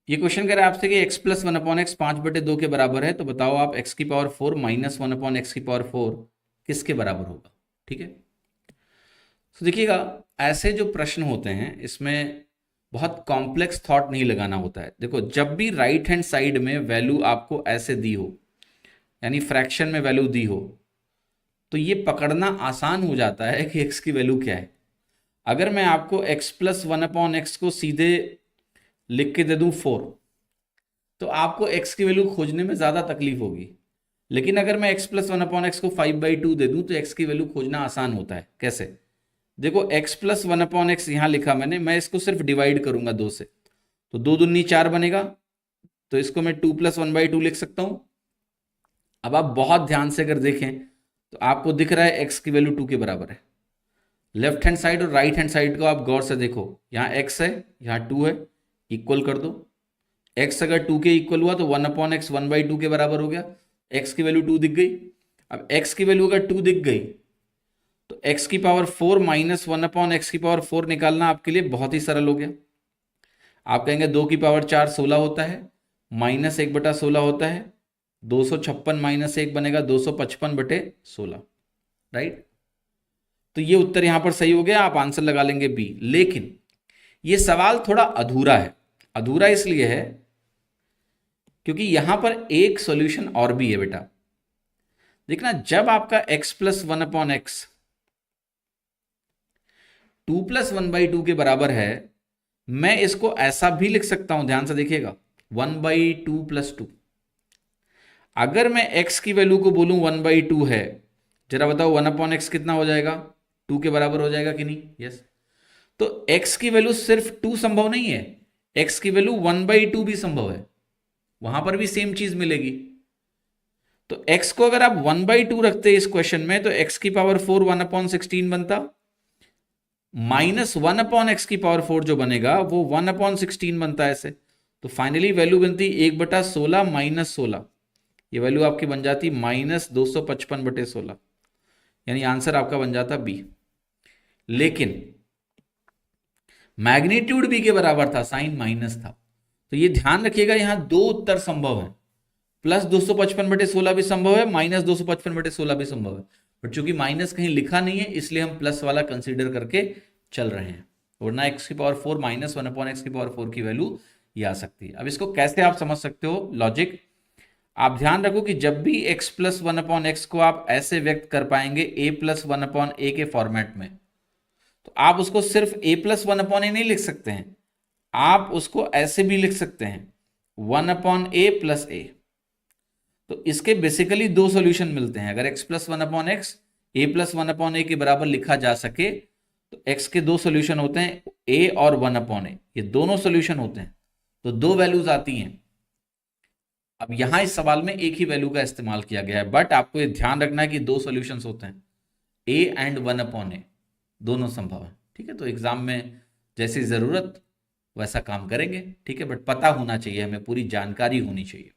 ये क्वेश्चन कह रहा है आपसे कि x प्लस 1/x 5/2 के बराबर है, तो बताओ आप x की पावर 4 माइनस 1/x की पावर 4 किसके बराबर होगा। ठीक है, तो देखिएगा, ऐसे जो प्रश्न होते हैं इसमें बहुत कॉम्प्लेक्स थॉट नहीं लगाना होता है। देखो, जब भी राइट हैंड साइड में वैल्यू आपको ऐसे दी हो, यानी फ्रैक्शन में वैल्यू दी हो, तो ये पकड़ना आसान हो जाता है कि x की वैल्यू क्या है। अगर मैं आपको x प्लस 1/x को सीधे लिख के दे दूं 4, तो आपको x की वैल्यू खोजने में ज़्यादा तकलीफ होगी। लेकिन अगर मैं x प्लस 1/x को 5/2 दे दूं तो x की वैल्यू खोजना आसान होता है। कैसे? देखो, x प्लस 1/x यहां लिखा मैंने, मैं इसको सिर्फ डिवाइड करूंगा 2 से, तो 2 दूनी 4 बनेगा, तो इसको मैं 2 प्लस 1/2 लिख सकता हूं। अब आप बहुत ध्यान से अगर देखें तो आपको दिख रहा है x की वैल्यू 2 के बराबर है। लेफ्ट हैंड साइड और राइट हैंड साइड को आप गौर से देखो, यहाँ x है, यहाँ 2 है, इक्वल कर दो। x अगर 2 के इक्वल हुआ तो 1/x 1/2 के बराबर हो गया, x की वैल्यू 2 दिख गई। अब x की वैल्यू अगर 2 दिख गई तो x की पावर 4 माइनस 1/x की पावर 4 निकालना आपके लिए बहुत ही सरल हो गया। आप कहेंगे 2 की पावर 4 16 होता है, माइनस 1/16 होता है, 256 माइनस 1 बनेगा 255/16, राइट। तो ये उत्तर यहां पर सही हो गया, आप आंसर लगा लेंगे बी। लेकिन ये सवाल थोड़ा अधूरा है। अधूरा इसलिए है क्योंकि यहां पर एक सॉल्यूशन और भी है बेटा। देखना, जब आपका x प्लस 1/x 2 प्लस 1/2 के बराबर है, मैं इसको ऐसा भी लिख सकता हूं, ध्यान से देखिएगा, 1/2 प्लस 2। अगर मैं x की वैल्यू को बोलूं 1/2 है, जरा बताओ 1/x कितना हो जाएगा? 2 के बराबर हो जाएगा कि नहीं? यस। तो x की वैल्यू सिर्फ 2 संभव नहीं है, x की वैल्यू 1/2 भी संभव है, वहां पर भी सेम चीज मिलेगी। तो x को अगर आप 1/2 रखते इस क्वेश्चन में, तो x की पावर 4 1/16 बनता, माइनस 1/x की पावर 4 जो बनेगा वो 1/16 बनता है ऐसे। तो फाइनली वैल्यू बनती 1/16 माइनस 16, ये वैल्यू आपकी बन जाती माइनस 255/16, यानी आंसर आपका बन जाता बी। लेकिन मैग्नीट्यूड बी के बराबर था, साइन माइनस था, तो ये ध्यान रखिएगा, यहां दो उत्तर संभव है, प्लस 255/16 भी संभव है, माइनस 255/16 भी संभव है। बट चूंकि माइनस कहीं लिखा नहीं है इसलिए हम प्लस वाला कंसीडर करके चल रहे हैं, वरना x की पावर 4 माइनस 1/x की पावर 4 की वैल्यू ये आ सकती है। अब इसको कैसे आप समझ सकते हो लॉजिक, आप ध्यान रखो कि जब भी x प्लस 1/x को आप ऐसे व्यक्त कर पाएंगे a प्लस 1/a के फॉर्मेट में, तो आप उसको सिर्फ a प्लस 1/a नहीं लिख सकते हैं, आप उसको ऐसे भी लिख सकते हैं 1/a प्लस a। तो इसके बेसिकली दो सॉल्यूशन मिलते हैं। अगर x plus 1/x a plus 1/a के बराबर लिखा जा सके तो x के दो सॉल्यूशन होते हैं, a और 1/a, ये दोनों सॉल्यूशन होते हैं, तो दो वैल्यूज आती हैं। अब यहां इस सवाल में एक ही वैल्यू का इस्तेमाल किया गया है, बट आपको ये ध्यान रखना है कि दो सॉल्यूशंस होते हैं, a एंड 1/a, दोनों संभव है। ठीक है, तो एग्जाम में जैसी जरूरत वैसा काम करेंगे। ठीक है, बट पता होना चाहिए, हमें पूरी जानकारी होनी चाहिए।